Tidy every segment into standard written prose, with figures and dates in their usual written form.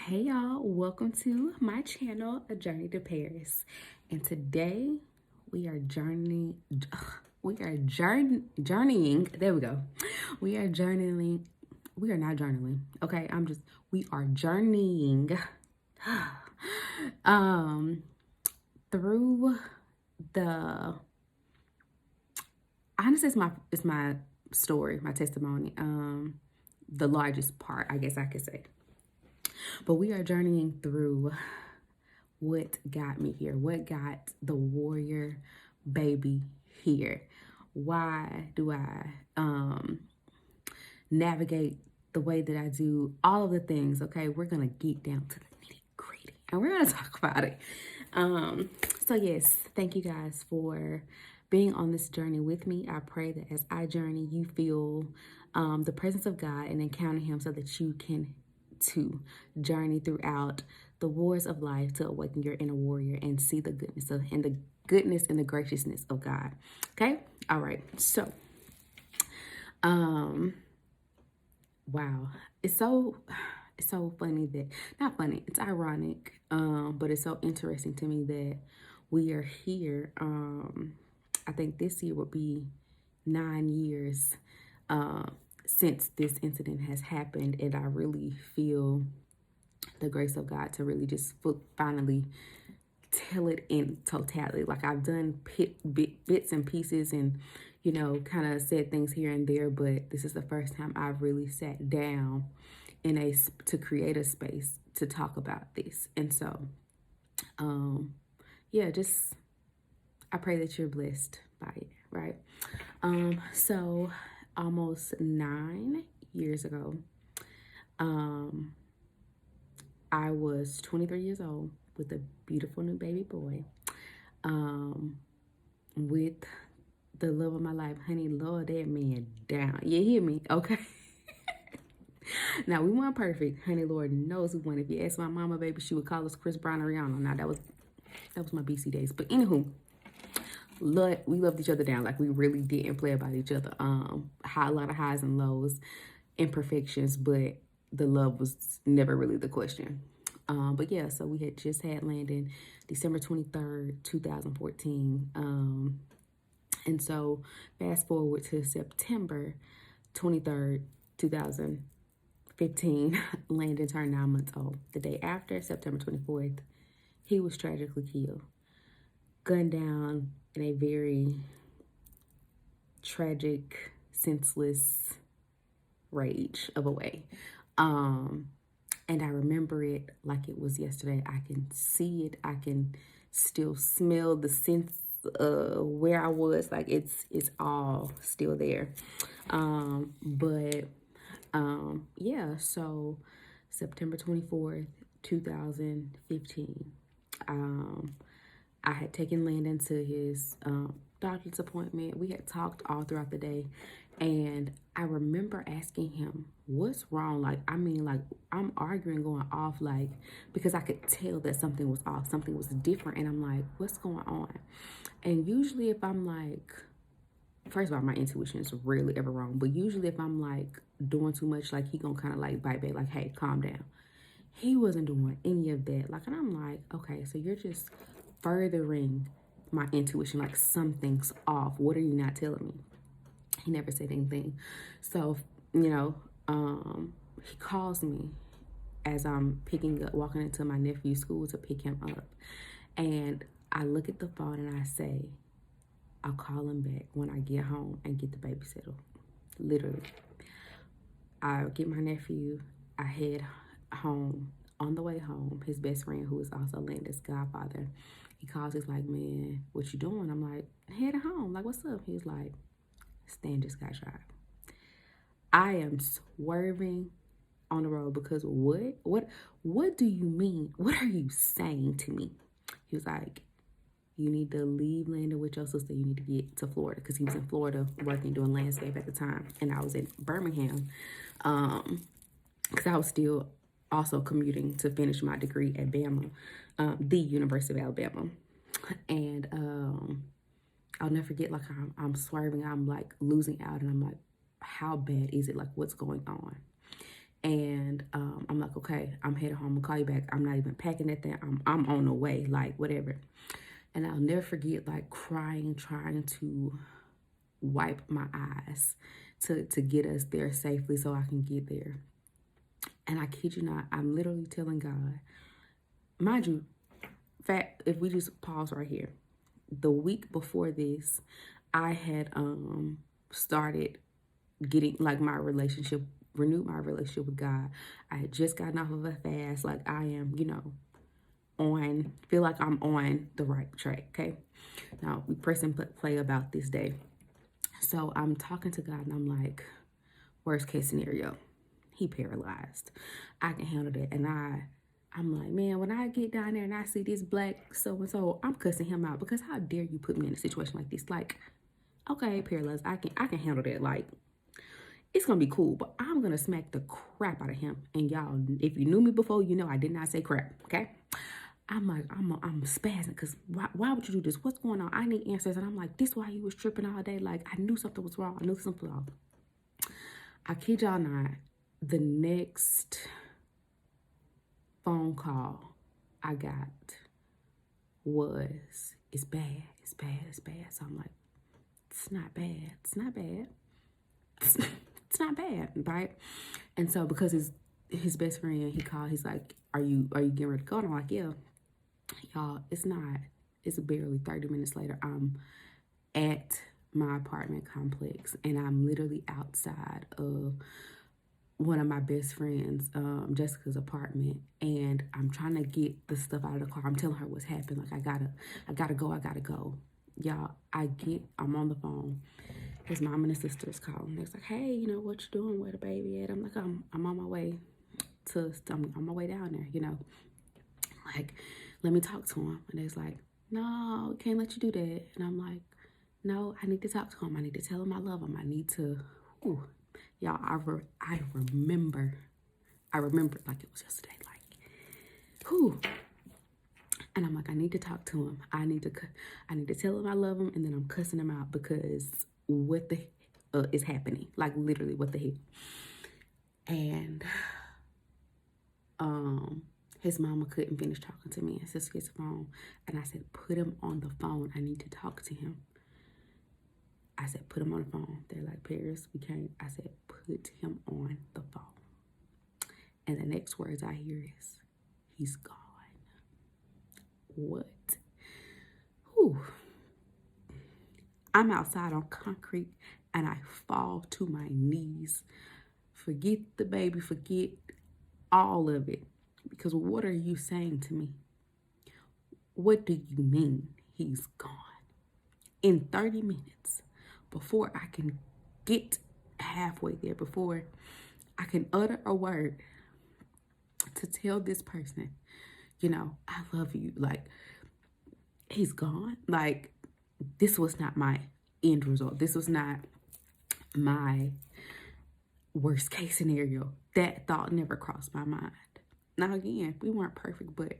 Hey y'all, welcome to my channel, A Journey to Paris. And today we are journeying, journeying, there we go. We are journeying, we are not journaling, okay? We are journeying through the, honestly, it's my story, my testimony, the largest part, I guess I could say. But we are journeying through what got me here, what got the warrior baby here. Why do I navigate the way that I do, all of the things. Okay, we're gonna get down to the nitty gritty and we're gonna talk about it. So yes, thank you guys for being on this journey with me. I pray that as I journey, you feel the presence of God and encounter him so that you can to journey throughout the wars of life to awaken your inner warrior and see the goodness and the graciousness of God. Okay? All right. So, wow. It's so funny that, not funny, it's ironic, but it's so interesting to me that we are here. I think this year would be 9 years since this incident has happened, and I really feel the grace of God to really just finally tell it in totality. Like I've done bits and pieces and, kind of said things here and there, but this is the first time I've really sat down to create a space to talk about this. And so, yeah, just, I pray that you're blessed by it, right? So almost 9 years ago, I was 23 years old with a beautiful new baby boy, with the love of my life. Honey, Lord, that man down. You hear me? Okay. Now, we weren't perfect. Honey, Lord knows we weren't. If you ask my mama, baby, she would call us Chris Brown or Rihanna. Now, that was my BC days. But anywho, we loved each other down. Like, we really didn't play about each other. A lot of highs and lows, imperfections, but the love was never really the question. But yeah, so we had just had Landon December 23rd, 2014. And so fast forward to September 23rd, 2015, Landon turned 9 months old. The day after, September 24th, he was tragically killed, gunned down in a very tragic, senseless rage of a way. And I remember it like it was yesterday. I can see it. I can still smell the sense of where I was. Like it's all still there. Yeah, so September 24th, 2015, I had taken Landon to his doctor's appointment. We had talked all throughout the day. And I remember asking him, what's wrong? Like, I'm arguing, going off, like, because I could tell that something was off, something was different. And I'm like, what's going on? And usually if I'm like, first of all, my intuition is rarely ever wrong. But usually if I'm like doing too much, like he gonna kind of like bite back, like, hey, calm down. He wasn't doing any of that. Like, and I'm like, okay, so you're just furthering my intuition, like something's off. What are you not telling me? He never said anything. So, he calls me as I'm walking into my nephew's school to pick him up. And I look at the phone and I say, I'll call him back when I get home and get the baby settled. Literally. I get my nephew, I head home. On the way home, his best friend, who is also Landon's godfather, he calls, he's like, man, what you doing? I'm like, heading home. Like, what's up? He's like, Stan just got shot. I am swerving on the road because what do you mean? What are you saying to me? He was like, you need to leave Landon with your sister. You need to get to Florida, because he was in Florida working, doing landscape at the time. And I was in Birmingham because I was still also commuting to finish my degree at Bama, the University of Alabama. And I'll never forget, like, I'm swerving, I'm like losing out, and I'm like, how bad is it? Like, what's going on? And I'm like, okay, I'm headed home. I'll call you back. I'm not even packing that thing. I'm on the way, like whatever. And I'll never forget like crying, trying to wipe my eyes to get us there safely so I can get there. And I kid you not, I'm literally telling God, mind you, fact, if we just pause right here, the week before this, I had started getting like my relationship, renewed my relationship with God. I had just gotten off of a fast, like I am, feel like I'm on the right track. Okay, now we press and play about this day. So I'm talking to God and I'm like, worst case scenario, he paralyzed. I can handle that. And I'm like, man, when I get down there and I see this black so-and-so, I'm cussing him out, because how dare you put me in a situation like this? Like, okay, paralyzed, I can handle that. Like, it's gonna be cool, but I'm gonna smack the crap out of him. And y'all, if you knew me before, you know I did not say crap, okay? I'm like, I'm spazzing, because why would you do this? What's going on? I need answers. And I'm like, this why you was tripping all day? Like, I knew something was wrong. I knew something was wrong. I kid y'all not, the next phone call I got was, it's bad, it's bad, it's bad. So I'm like, it's not bad, it's not bad. It's not bad, right? And so because his best friend, he called, he's like, are you getting ready to go? And I'm like, yeah. Y'all, it's not. It's barely 30 minutes later. I'm at my apartment complex, and I'm literally outside of one of my best friends, Jessica's apartment, and I'm trying to get the stuff out of the car. I'm telling her what's happened. Like, I gotta go. Y'all, I'm on the phone. His mom and his sister's calling. They're like, hey, what you doing? Where the baby at? I'm like, I'm on my way I'm on my way down there, like, let me talk to him. And they're like, no, can't let you do that. And I'm like, no, I need to talk to him. I need to tell him I love him. I need to, y'all, I remember like it was yesterday, like, and I'm like, I need to talk to him. I need to tell him I love him. And then I'm cussing him out because what the is happening? Like, literally, what the hell? And his mama couldn't finish talking to me. And sister gets the phone, and I said, put him on the phone. I need to talk to him. I said, put him on the phone. They're like, Paris, we can't. I said, put him on the phone. And the next words I hear is, he's gone. What? Whew. I'm outside on concrete, and I fall to my knees. Forget the baby, forget all of it. Because what are you saying to me? What do you mean he's gone? In 30 minutes, before I can get halfway there, before I can utter a word to tell this person, I love you. Like, he's gone. Like, this was not my end result. This was not my worst case scenario. That thought never crossed my mind. Now, again, we weren't perfect, but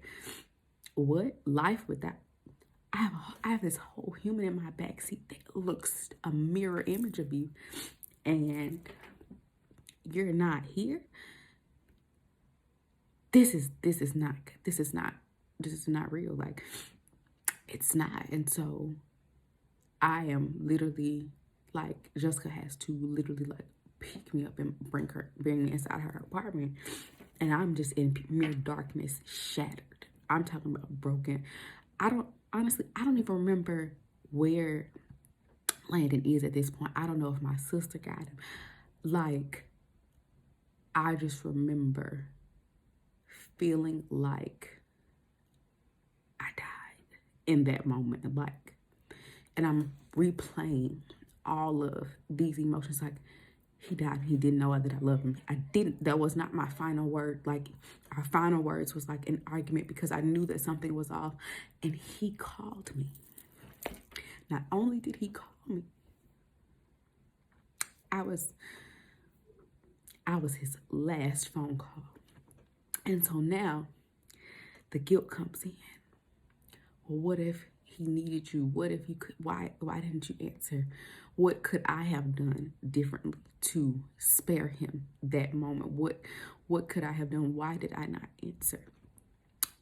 what life without? I have this whole human in my backseat that looks a mirror image of you, and you're not here. This is not real. Like, it's not. And so I am literally, like, Jessica has to literally, like, pick me up and bring me inside her apartment. And I'm just in mere darkness, shattered. I'm talking about broken. I don't even remember where Landon is at this point. I don't know if my sister got him. Like, I just remember feeling like I died in that moment. Like, and I'm replaying all of these emotions. Like, he died. He didn't know that I love him. That was not my final word. Like, our final words was like an argument because I knew that something was off. And he called me. Not only did he call me, I was his last phone call. And so now the guilt comes in. Well, what if he needed you? What if you could, why didn't you answer? What could I have done differently to spare him that moment? What could I have done? Why did I not answer?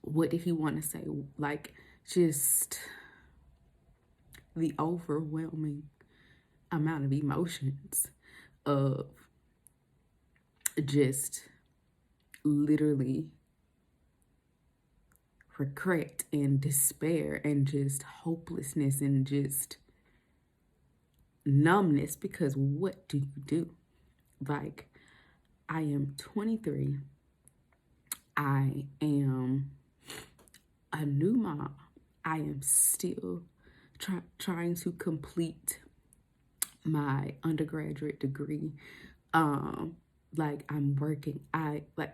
What did he want to say? Like, just the overwhelming amount of emotions of just literally regret and despair and just hopelessness and just numbness, because what do you do? Like, I am 23. I am a new mom. I am still trying to complete my undergraduate degree. Like, I'm working.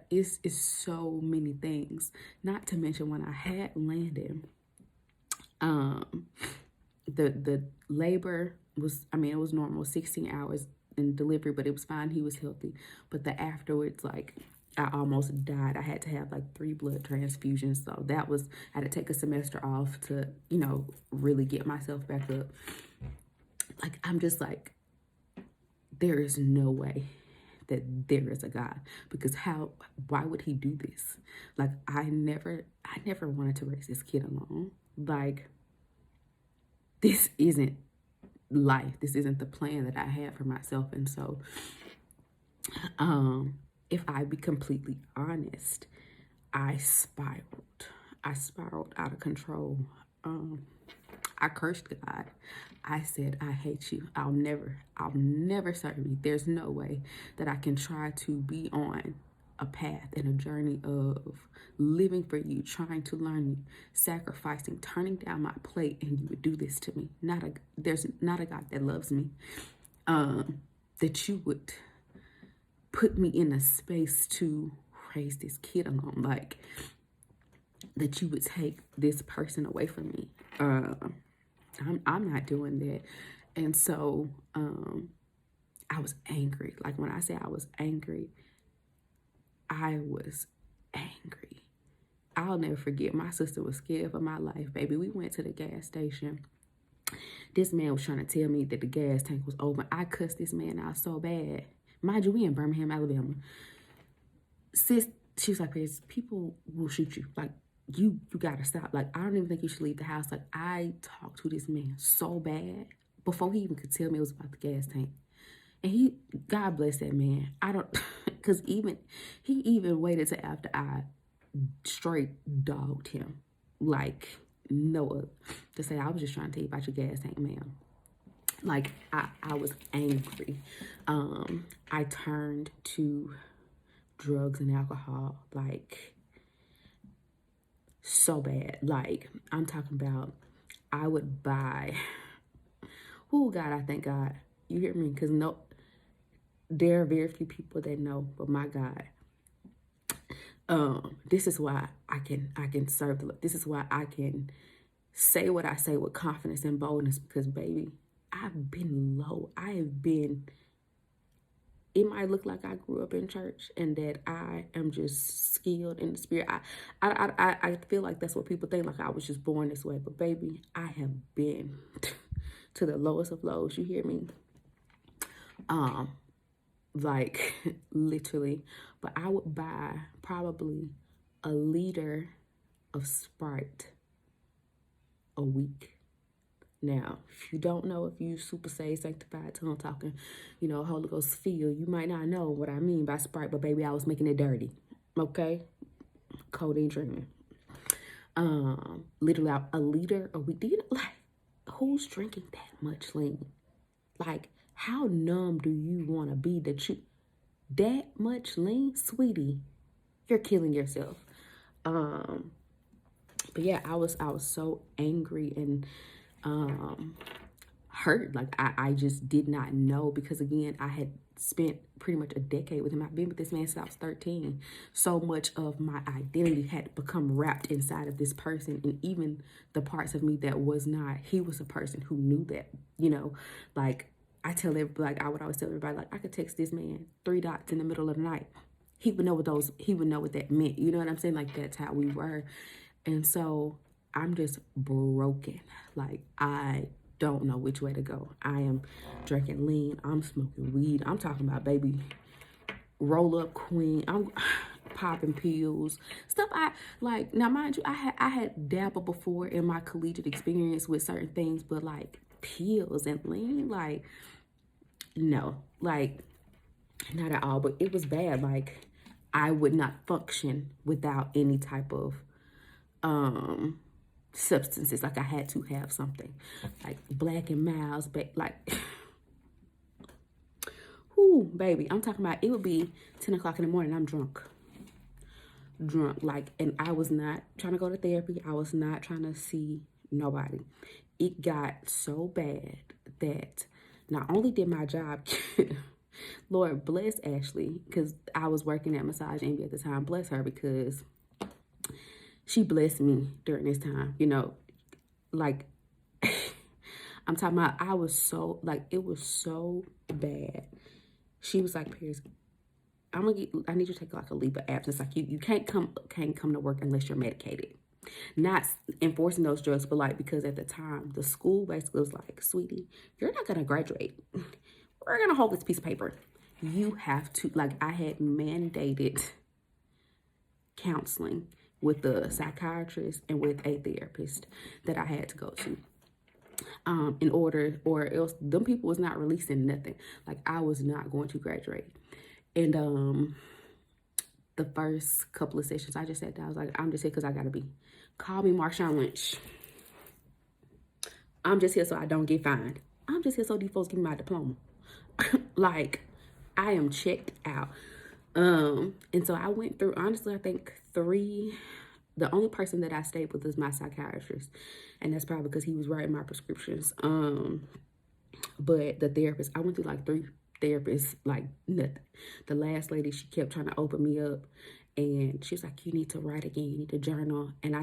It's so many things. Not to mention, when I had landed, the labor was, it was normal, 16 hours in delivery, but it was fine. He was healthy. But the afterwards, like, I almost died. I had to have like 3 blood transfusions. So that was, I had to take a semester off to, really get myself back up. Like, I'm just like, there is no way that there is a God, because why would he do this? Like, I never wanted to raise this kid alone. Like, this isn't life. This isn't the plan that I had for myself. And so, if I be completely honest, I spiraled out of control. I cursed God. I said, I hate you. I'll never serve you. There's no way that I can try to be on a path and a journey of living for you, trying to learn you, sacrificing, turning down my plate, and you would do this to me. There's not a God that loves me, that you would put me in a space to raise this kid alone, like, that you would take this person away from me. I'm not doing that. And so I was angry. Like, when I say I was angry, I was angry. I'll never forget, my sister was scared for my life, baby. We went to the gas station. This man was trying to tell me that the gas tank was over. I cussed this man out so bad. Mind you, we in Birmingham, Alabama. Sis, she was like, people will shoot you. Like, you gotta stop. Like, I don't even think you should leave the house. Like, I talked to this man so bad before he even could tell me it was about the gas tank. And God bless that man. Because he even waited till after I straight dogged him. Like, Noah, to say, I was just trying to tell you about your gas tank, ma'am. Like, I was angry. I turned to drugs and alcohol, like, so bad. Like, I'm talking about, I would buy, God, I thank God. You hear me? Because there are very few people that know, but my God. This is why I can serve the Lord. This is why I can say what I say with confidence and boldness, because, baby, I've been low. It might look like I grew up in church and that I am just skilled in the spirit. I feel like that's what people think, like I was just born this way. But, baby, I have been to the lowest of lows. You hear me? Like, literally. But I would buy probably a liter of Sprite a week. Now, if you don't know, if you super saved, sanctified, tongue talking, Holy Ghost feel, you might not know what I mean by Sprite, but, baby, I was making it dirty. Okay? Codeine drinking. Literally a liter a week. Do you know, like, who's drinking that much lean? Like, how numb do you want to be that much lean? Sweetie, you're killing yourself. But yeah, I was so angry and hurt. Like, I just did not know, because, again, I had spent pretty much a decade with him. I've been with this man since I was 13. So much of my identity had become wrapped inside of this person, and even the parts of me that was not, he was a person who knew that, like, I would always tell everybody, like, I could text this man 3 dots in the middle of the night. He would know what that meant. You know what I'm saying? Like, that's how we were. And so I'm just broken. Like, I don't know which way to go. I am drinking lean. I'm smoking weed. I'm talking about, baby, roll up queen. I'm popping pills. Stuff I like. Now, mind you, I had dabbled before in my collegiate experience with certain things, but like pills and lean, like, no, like, not at all. But it was bad. Like, I would not function without any type of substances. Like, I had to have something, like Black and Miles, but like, whoo, baby, I'm talking about, it would be 10 o'clock in the morning. I'm drunk, like, and I was not trying to go to therapy. I was not trying to see nobody. It got so bad that not only did my job, Lord bless Ashley, because I was working at Massage Envy at the time. Bless her, because she blessed me during this time, you know, like, I'm talking about, I was so, like, it was so bad. She was like, Paris, I need you to take like a leave of absence. Like, you can't come to work unless you're medicated. Not enforcing those drugs, but like, because at the time, the school basically was like, sweetie, you're not going to graduate. We're going to hold this piece of paper. You have to, like, I had mandated counseling with a psychiatrist and with a therapist that I had to go to. In order, or else them people was not releasing nothing. Like, I was not going to graduate. And the first couple of sessions, I just sat down. I was like, I'm just here because I gotta be. Call me Marshawn Lynch. I'm just here so I don't get fined. I'm just here so these folks give me my diploma. Like, I am checked out. And so I went through, honestly, I think 3. The only person that I stayed with is my psychiatrist, and that's probably because he was writing my prescriptions. But the therapist, I went through like 3 therapists, like nothing. The last lady, she kept trying to open me up, and she was like, "You need to write again. You need to journal." And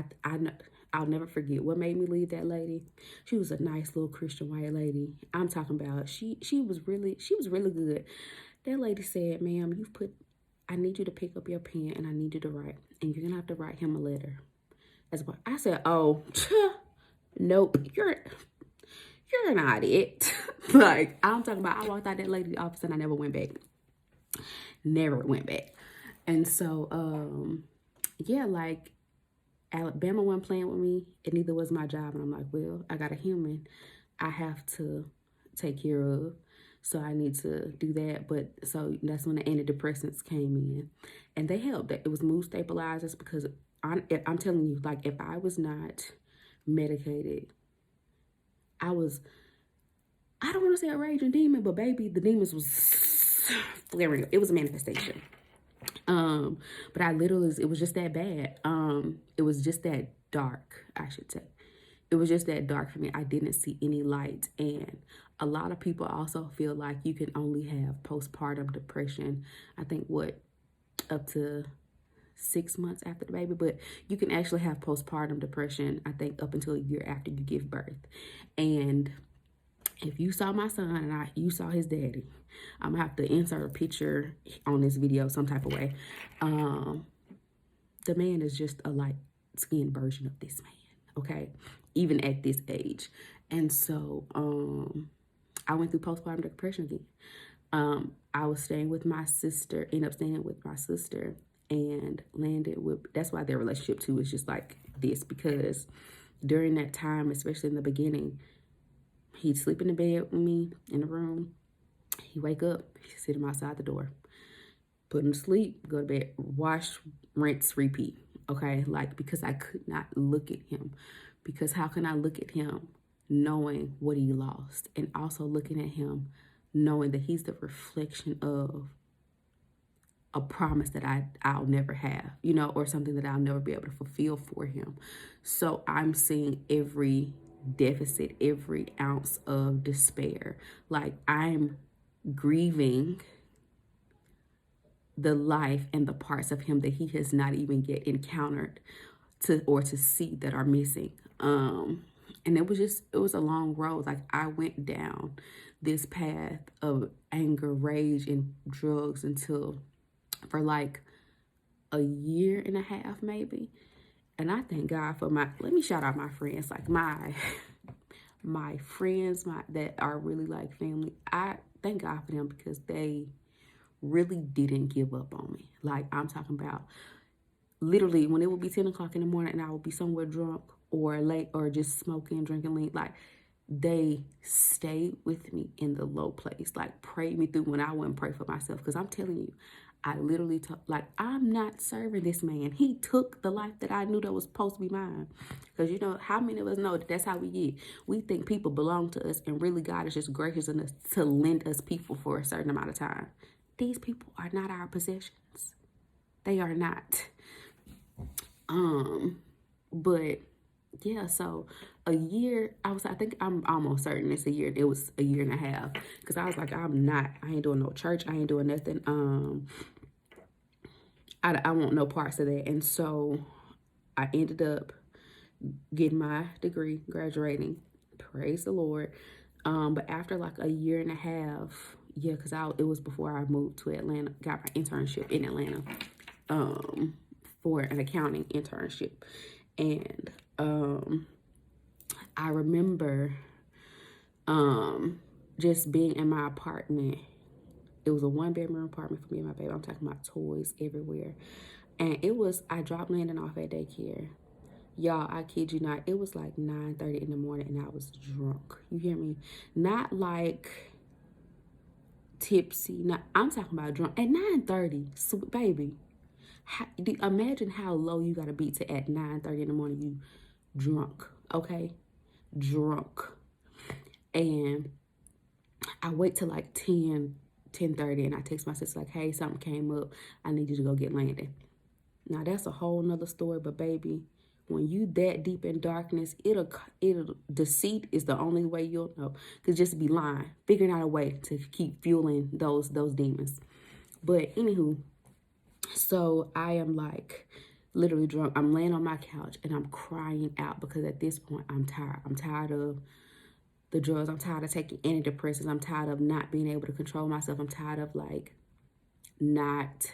I'll never forget what made me leave that lady. She was a nice little Christian white lady. I'm talking about, she was really good. That lady said, "Ma'am, I need you to pick up your pen and I need you to write, and you're gonna have to write him a letter." As well. I said, "Oh, nope, you're not it." Like, I'm talking about, I walked out that lady's office and I never went back. Never went back. And so, yeah, like, Alabama wasn't playing with me, and neither was my job. And I'm like, well, I got a human I have to take care of, so I need to do that. But so that's when the antidepressants came in, and they helped. It was mood stabilizers, because I'm telling you, like, if I was not medicated, I don't want to say a raging demon, but baby, the demons was flaring up. It was a manifestation. But I literally, it was just that bad. It was just that dark, I should say. It was just that dark for me. I didn't see any light. And a lot of people also feel like you can only have postpartum depression, I think, up to 6 months after the baby, but you can actually have postpartum depression, I think, up until a year after you give birth. And if you saw my son and you saw his daddy, I'm gonna have to insert a picture on this video some type of way. The man is just a light-skinned version of this man, okay? Even at this age. And so I went through postpartum depression again. I was staying with my sister, ended up staying with my sister, and landed with, that's why their relationship too is just like this, because during that time, especially in the beginning, he'd sleep in the bed with me in the room. He'd wake up, he'd sit him outside the door, put him to sleep, go to bed, wash, rinse, repeat. Okay, like, because I could not look at him. Because how can I look at him knowing what he lost, and also looking at him knowing that he's the reflection of a promise that I'll never have, you know, or something that I'll never be able to fulfill for him. So I'm seeing every deficit, every ounce of despair. Like, I'm grieving the life and the parts of him that he has not even yet encountered to see that are missing. And it was a long road. Like, I went down this path of anger, rage, and drugs until for like a year and a half maybe. And I thank God for let me shout out my friends, like my friends that are really like family. I thank God for them because they really didn't give up on me. Like, I'm talking about literally when it would be 10 o'clock in the morning and I would be somewhere drunk or late or just smoking, drinking lean, like, they stayed with me in the low place, like prayed me through when I wouldn't pray for myself. Because I'm telling you, I literally like, I'm not serving this man. He took the life that I knew that was supposed to be mine. Because you know, how many of us know that that's how we get? We think people belong to us, and really God is just gracious enough to lend us people for a certain amount of time. These people are not our possessions. They are not. But yeah, so a year, I think I'm almost certain it's a year. It was a year and a half. Because I was like, I ain't doing no church. I ain't doing nothing. I want no parts of that. And so I ended up getting my degree, graduating. Praise the Lord. But after like a year and a half, yeah, because it was before I moved to Atlanta, got my internship in Atlanta, for an accounting internship. And I remember just being in my apartment. It was a 1-bedroom apartment for me and my baby. I'm talking about toys everywhere. And I dropped Landon off at daycare. Y'all, I kid you not, it was like 9:30 in the morning and I was drunk. You hear me? Not like tipsy. I'm talking about drunk. At 9:30, sweet baby. Imagine how low you gotta be to at 9:30 in the morning you drunk, okay? Drunk. And I wait till like 10:30 and I text my sister like, hey, something came up. I need you to go get Landon. Now that's a whole nother story, but baby, when you that deep in darkness, deceit is the only way you'll know. Cause just be lying, figuring out a way to keep fueling those demons. But anywho, so I am like literally drunk. I'm laying on my couch and I'm crying out because at this point I'm tired. I'm tired of the drugs. I'm tired of taking antidepressants. I'm tired of not being able to control myself. I'm tired of like not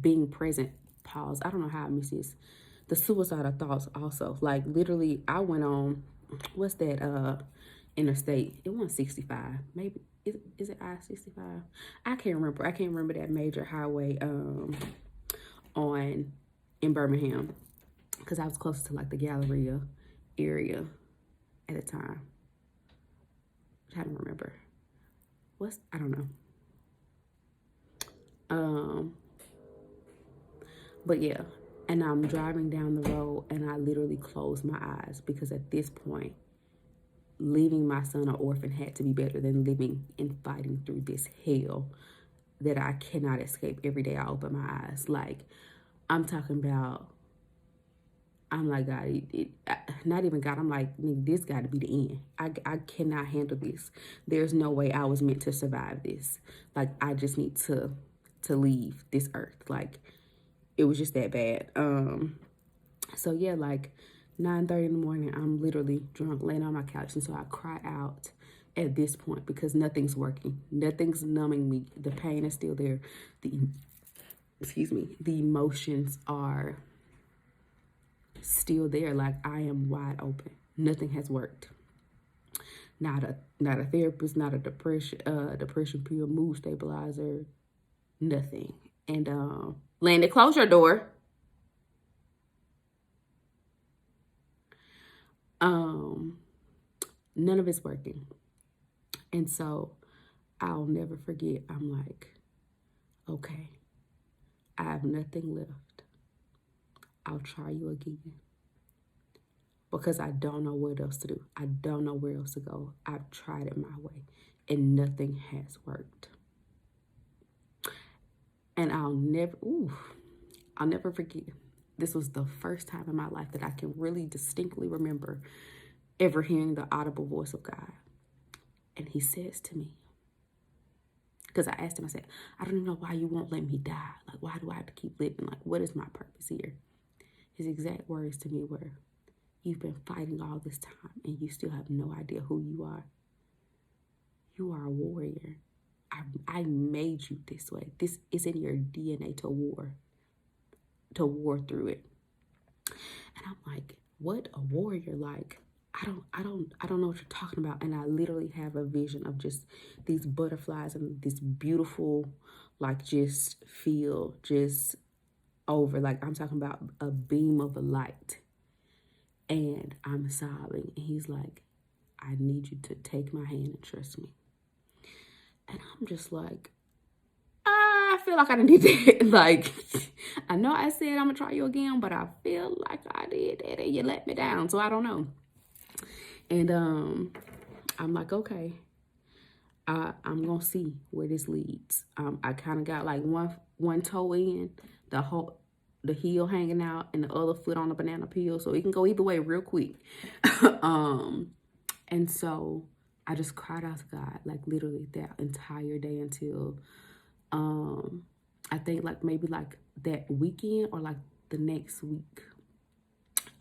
being present. Pause. I don't know how I miss this. The suicidal thoughts also. Like literally I went on, what's that interstate? It was 65. Maybe is it I-65? I can't remember. I can't remember that major highway in Birmingham. Because I was close to like the Galleria area at the time. I don't remember. I don't know. But yeah, and I'm driving down the road and I literally closed my eyes because at this point, leaving my son an orphan had to be better than living and fighting through this hell that I cannot escape every day I open my eyes. Like, I'm talking about, I'm like, God, not even God, I'm like, this got to be the end. I cannot handle this. There's no way I was meant to survive this. Like, I just need to leave this earth. Like, it was just that bad. So yeah, like 9:30 in the morning, I'm literally drunk, laying on my couch. And so I cry out at this point because nothing's working. Nothing's numbing me. The pain is still there. The emotions are still there. Like, I am wide open. Nothing has worked. Not a therapist, not a depression pill, mood stabilizer, nothing. And Landon, close your door. None of it's working. And so I'll never forget. I'm like, okay, I have nothing left. I'll try you again. Because I don't know what else to do. I don't know where else to go. I've tried it my way and nothing has worked. And I'll never forget. This was the first time in my life that I can really distinctly remember ever hearing the audible voice of God. And he says to me, because I asked him, I said, I don't even know why you won't let me die. Like, why do I have to keep living? Like, what is my purpose here? His exact words to me were, you've been fighting all this time and you still have no idea who you are. You are a warrior. I made you this way. This is in your DNA to war through it. And I'm like, what a warrior. Like, I don't know what you're talking about. And I literally have a vision of just these butterflies and this beautiful, like, just feel just over. Like, I'm talking about a beam of light. And I'm sobbing. And he's like, I need you to take my hand and trust me. And I'm just like, I feel like I didn't need that. Like, I know I said I'm gonna try you again, but I feel like I did that and you let me down. So I don't know. And I'm like, okay, I'm gonna see where this leads. I kind of got like one toe in, the heel hanging out, and the other foot on the banana peel, so it can go either way real quick. And so I just cried out to God, like literally that entire day until I think like maybe like that weekend or like the next week.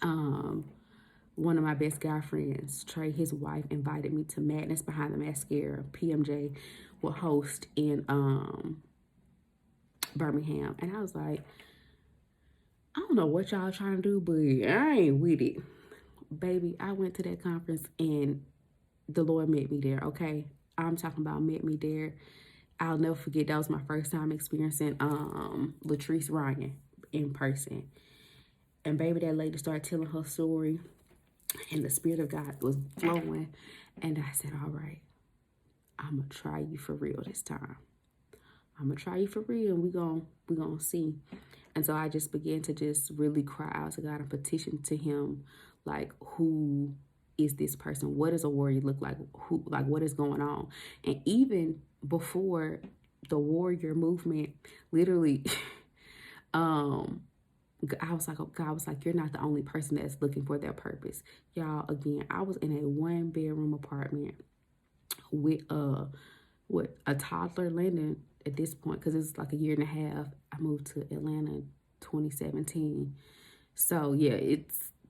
One of my best guy friends, Trey, his wife, invited me to Madness Behind the Mascara. PMJ will host in Birmingham. And I was like, I don't know what y'all trying to do, but I ain't with it. Baby, I went to that conference and the Lord met me there, okay? I'm talking about met me there. I'll never forget, that was my first time experiencing Latrice Ryan in person. And baby, that lady started telling her story and the Spirit of God was flowing. And I said, all right, I'm going to try you for real this time. I'm going to try you for real and we gonna see. And so I just began to just really cry out to God and petition to him, like, who is this person? What does a warrior look like? What is going on? And even before the warrior movement, literally, I was like, God was like, you're not the only person that's looking for that purpose. Y'all, again, I was in a 1-bedroom apartment with a toddler, Landon, at this point, because it's like a year and a half. I moved to Atlanta in 2017. So yeah,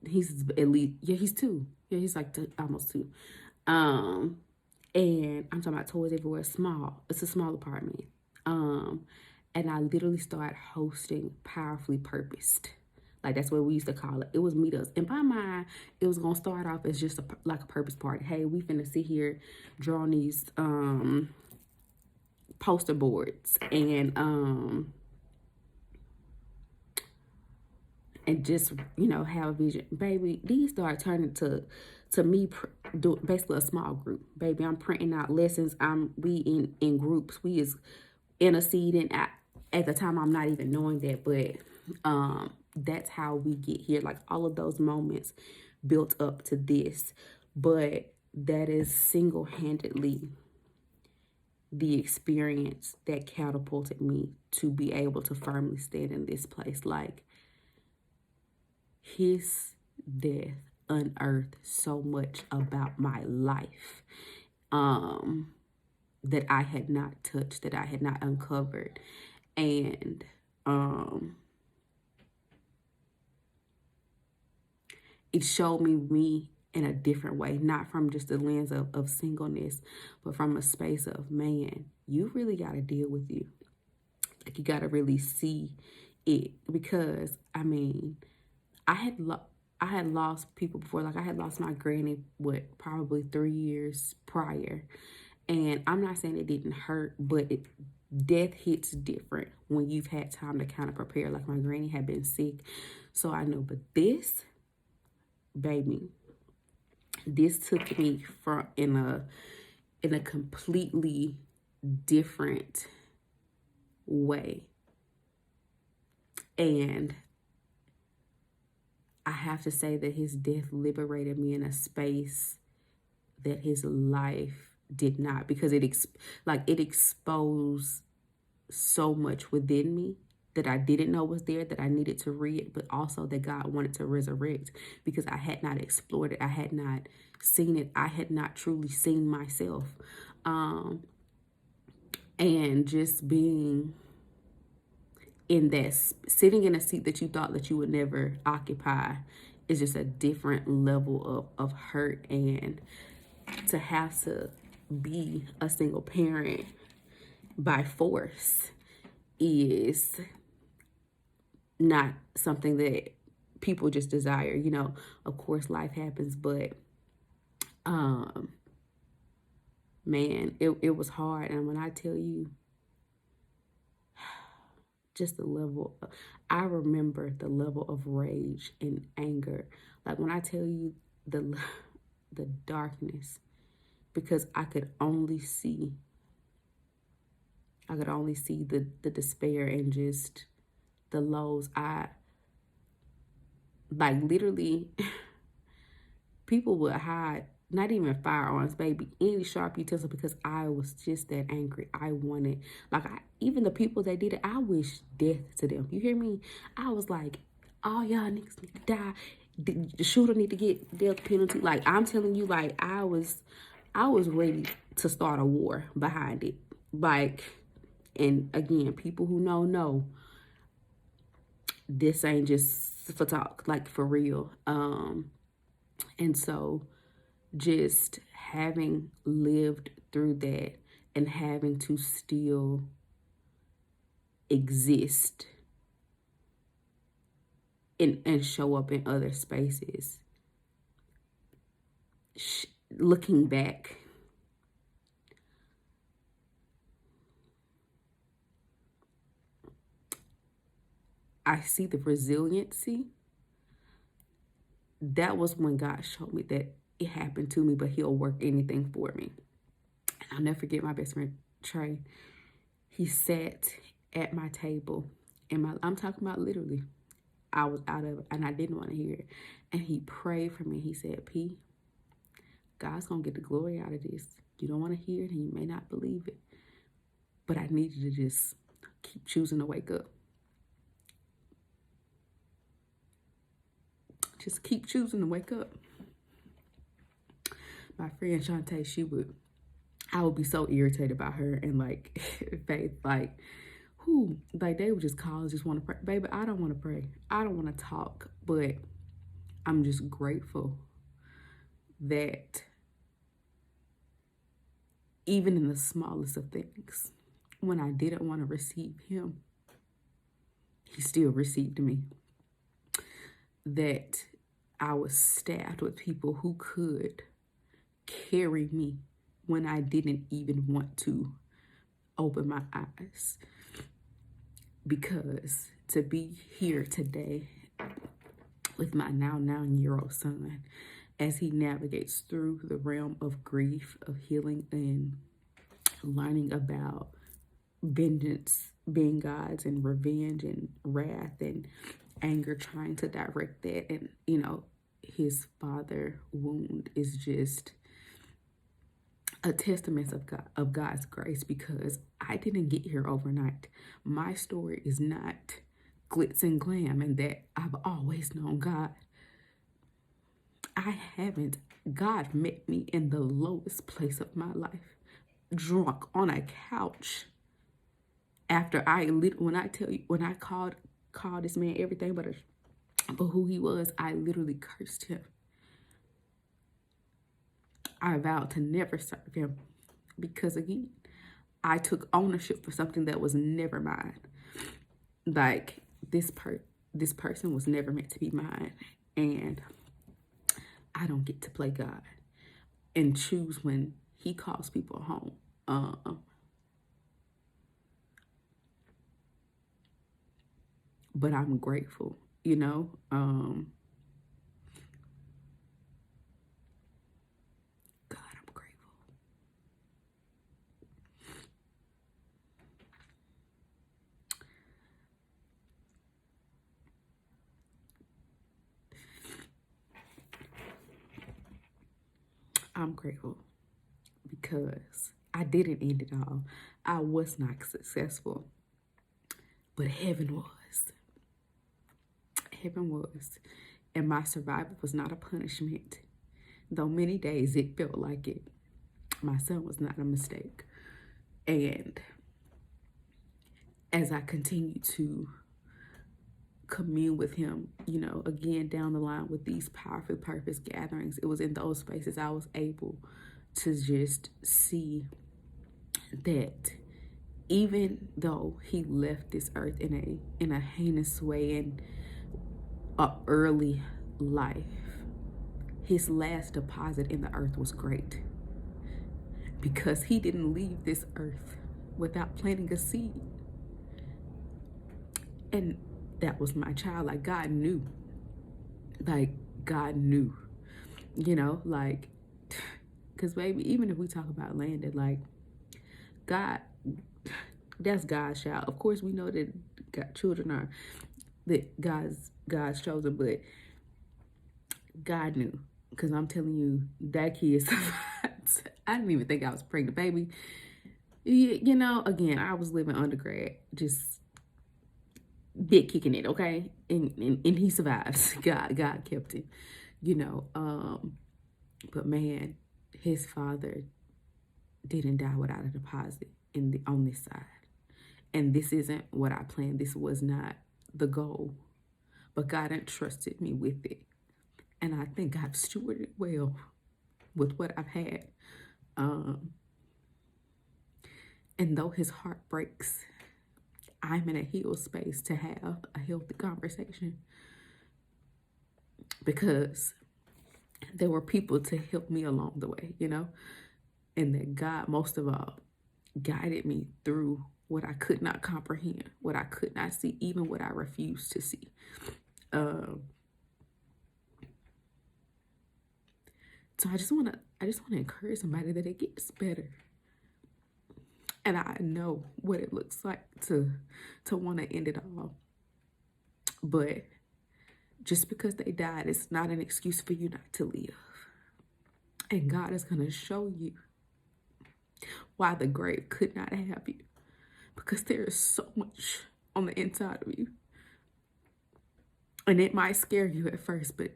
he's at least, yeah, he's 2. Yeah, he's like almost 2. And I'm talking about toys everywhere, small. It's a small apartment. And I literally started hosting Powerfully Purposed. Like, that's what we used to call it. It was meetups. In my mind, it was going to start off as just like a purpose party. Hey, we finna sit here, draw on these poster boards and just, have a vision. Baby, these started turning to me basically a small group. Baby, I'm printing out lessons. We in groups. We is interceding. At the time, I'm not even knowing that, but that's how we get here. Like, all of those moments built up to this. But that is single-handedly the experience that catapulted me to be able to firmly stand in this place. Like, his death unearthed so much about my life that I had not touched, that I had not uncovered. And it showed me in a different way, not from just the lens of singleness, but from a space of, man, you really got to deal with you. Like, you got to really see it. Because, I mean, I had lost people before. Like, I had lost my granny, probably 3 years prior. And I'm not saying it didn't hurt, but death hits different when you've had time to kind of prepare. Like, my granny had been sick, so I know. But this, baby, this took me in a completely different way. And I have to say that his death liberated me in a space that his life did not, because it exposed so much within me that I didn't know was there, that I needed to read, but also that God wanted to resurrect, because I had not explored it. I had not seen it. I had not truly seen myself. And just being in that, sitting in a seat that you thought that you would never occupy, is just a different level of hurt. And to have to be a single parent by force is not something that people just desire, you know. Of course life happens, but man, it was hard. And when I tell you, just the level, I remember the level of rage and anger. Like when I tell you the darkness, because I could only see the despair and just the lows. I like literally people would hide not even firearms, baby, any sharp utensil, because I was just that angry. I wanted, like, even the people that did it, I wish death to them. You hear me? I was like, all y'all niggas need to die. The shooter need to get death penalty. Like, I'm telling you, like, I was ready to start a war behind it. Like, and again, people who know this ain't just for talk, like for real. And so just having lived through that and having to still exist and show up in other spaces, looking back, I see the resiliency. That was when God showed me that it happened to me, but he'll work anything for me. And I'll never forget my best friend, Trey. He sat at my table, and I'm talking about literally, I was out of it, and I didn't want to hear it. And he prayed for me. He said, P, God's going to get the glory out of this. You don't want to hear it, and you may not believe it. But I need you to just keep choosing to wake up. Just keep choosing to wake up. My friend Shantae, I would be so irritated by her and like Faith, like, like they would just call and just want to pray. Baby, I don't want to pray. I don't want to talk, but I'm just grateful that even in the smallest of things, when I didn't want to receive him, he still received me. That I was staffed with people who could carry me when I didn't even want to open my eyes. Because to be here today with my now 9-year-old son, as he navigates through the realm of grief, of healing, and learning about vengeance being God's, and revenge and wrath and anger, trying to direct that. And, you know, his father wound is just a testament of God's grace, because I didn't get here overnight. My story is not glitz and glam and that I've always known God. I haven't. God met me in the lowest place of my life, drunk on a couch. After when I called this man everything but who he was, I literally cursed him. I vowed to never serve him because, again, I took ownership for something that was never mine. Like, this person was never meant to be mine, and I don't get to play God and choose when he calls people home. But I'm grateful, you know. I'm grateful because I didn't end it all. I was not successful, but heaven was. Heaven was. And my survival was not a punishment. Though many days it felt like it. My son was not a mistake. And as I continue to commune with him, you know, again down the line with these powerful purpose gatherings, it was in those spaces I was able to just see that even though he left this earth in a heinous way, and a early life, his last deposit in the earth was great, because he didn't leave this earth without planting a seed. And that was my child. Like, God knew. Like, God knew. You know, like, because baby, even if we talk about Landon, like, God, that's God's child. Of course, we know that children are that God's chosen, but God knew. Because I'm telling you, that kid survived. I didn't even think I was pregnant, baby. You know, again, I was living undergrad, just big kicking it, okay? And he survives. God kept him, you know. But man, his father didn't die without a deposit on this side. And this isn't what I planned. This was not the goal. But God entrusted me with it. And I think I've stewarded well with what I've had. And though his heart breaks, I'm in a healed space to have a healthy conversation, because there were people to help me along the way, you know, and that God, most of all, guided me through what I could not comprehend, what I could not see, even what I refused to see. So I just want to encourage somebody that it gets better. And I know what it looks like to want to end it all. But just because they died, it's not an excuse for you not to live. And God is going to show you why the grave could not have you. Because there is so much on the inside of you. And it might scare you at first, but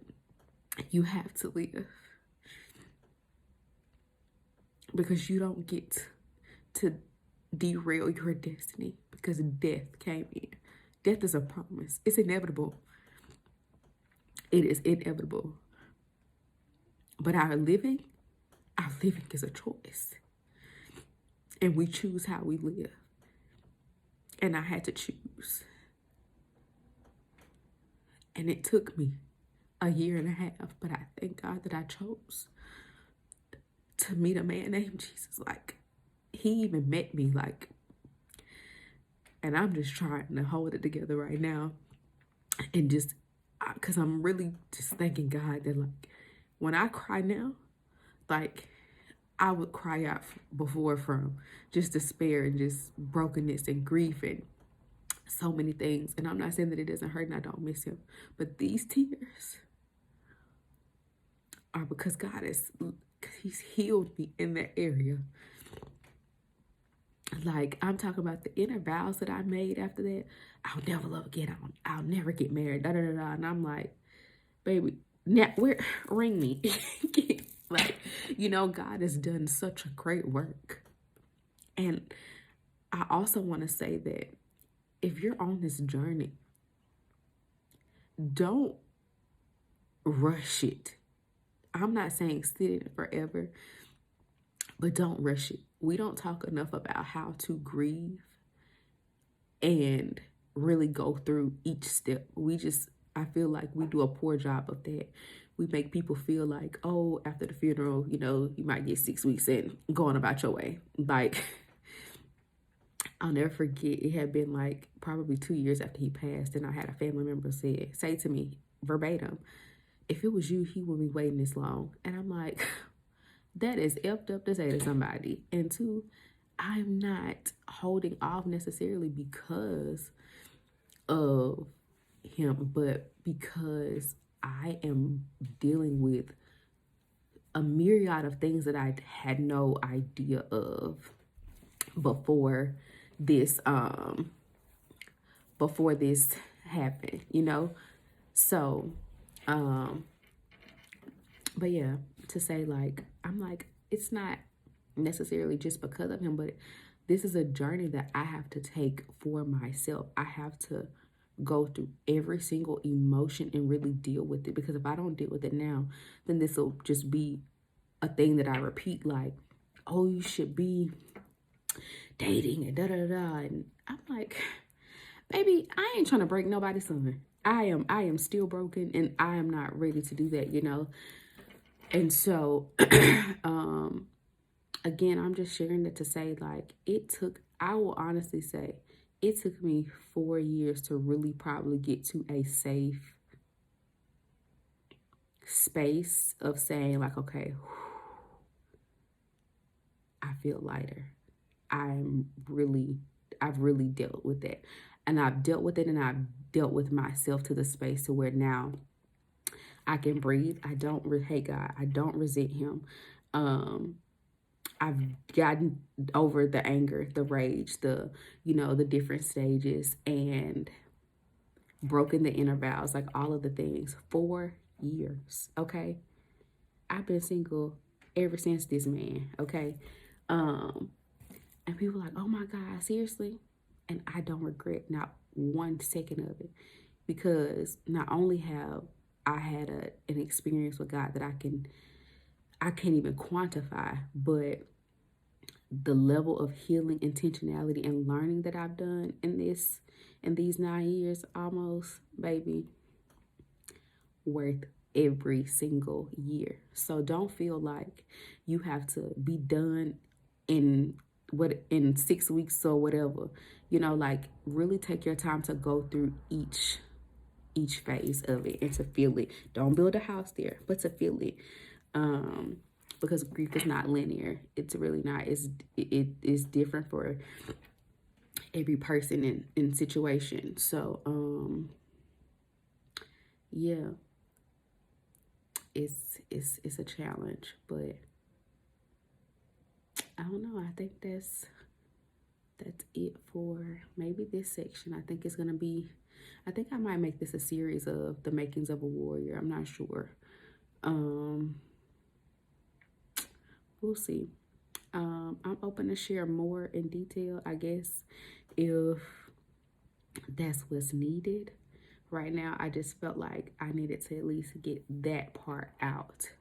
you have to live. Because you don't get to derail your destiny, because death came in. Death is a promise. It's inevitable. It is inevitable. But our living is a choice. And we choose how we live. And I had to choose. And it took me a 1.5 years, but I thank God that I chose to meet a man named Jesus. Like, he even met me, like, and I'm just trying to hold it together right now. And just, because I'm really just thanking God that, like, when I cry now, like, I would cry out before from just despair and just brokenness and grief and so many things. And I'm not saying that it doesn't hurt and I don't miss him, but these tears are because he's healed me in that area. Like, I'm talking about the inner vows that I made after that. I'll never love again. I'll never get married. Da da da da. And I'm like, baby, now ring me. Like, you know, God has done such a great work. And I also want to say that if you're on this journey, don't rush it. I'm not saying sit in it forever, but don't rush it. We don't talk enough about how to grieve and really go through each step. I feel like we do a poor job of that. We make people feel like, oh, after the funeral, you know, you might get 6 weeks and go on about your way. Like, I'll never forget, it had been like probably 2 years after he passed, and I had a family member say to me verbatim, if it was you, he wouldn't be waiting this long. And I'm like, that is effed up to say to somebody. And two, I'm not holding off necessarily because of him, but because I am dealing with a myriad of things that I had no idea of before this happened, you know? So, but yeah, to say, like, I'm like, it's not necessarily just because of him, but this is a journey that I have to take for myself. I have to go through every single emotion and really deal with it, because if I don't deal with it now, then this will just be a thing that I repeat, like, oh, you should be dating and da da da. And I'm like, baby, I ain't trying to break nobody's son. I am still broken, and I am not ready to do that, And so um again, I'm just sharing that to say, like, I will honestly say it took me 4 years to really probably get to a safe space of saying, like, okay, I feel lighter. I'm really, I've really dealt with it. And I've dealt with it, and I've dealt with myself to the space to where now I can breathe. I don't hate God. I don't resent him. Um, I've gotten over the anger, the rage, the different stages, and broken the inner vows, like all of the things. 4 years, okay? I've been single ever since this man, okay? Um, and people are like, oh my God, seriously? And I don't regret not 1 second of it, because not only have I had an experience with God that I can't even quantify, but the level of healing, intentionality, and learning that I've done in these 9 years almost, baby, worth every single year. So don't feel like you have to be done in 6 weeks or whatever. Like, really take your time to go through each phase of it and to feel it. Don't build a house there, but to feel it. Because grief is not linear. It's really not. It is different for every person in situation. So yeah, it's a challenge, but I don't know. I think that's it for maybe this section. I think it's gonna be. I think I might make this a series of the makings of a warrior. I'm not sure. Um, we'll see. I'm open to share more in detail, I guess, if that's what's needed. Right now, I just felt like I needed to at least get that part out.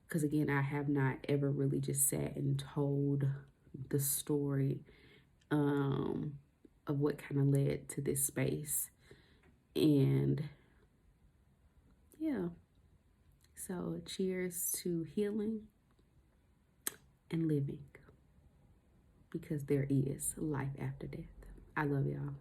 Because again, I have not ever really just sat and told the story of what kind of led to this space. And yeah, so cheers to healing and living, because there is life after death. I love y'all.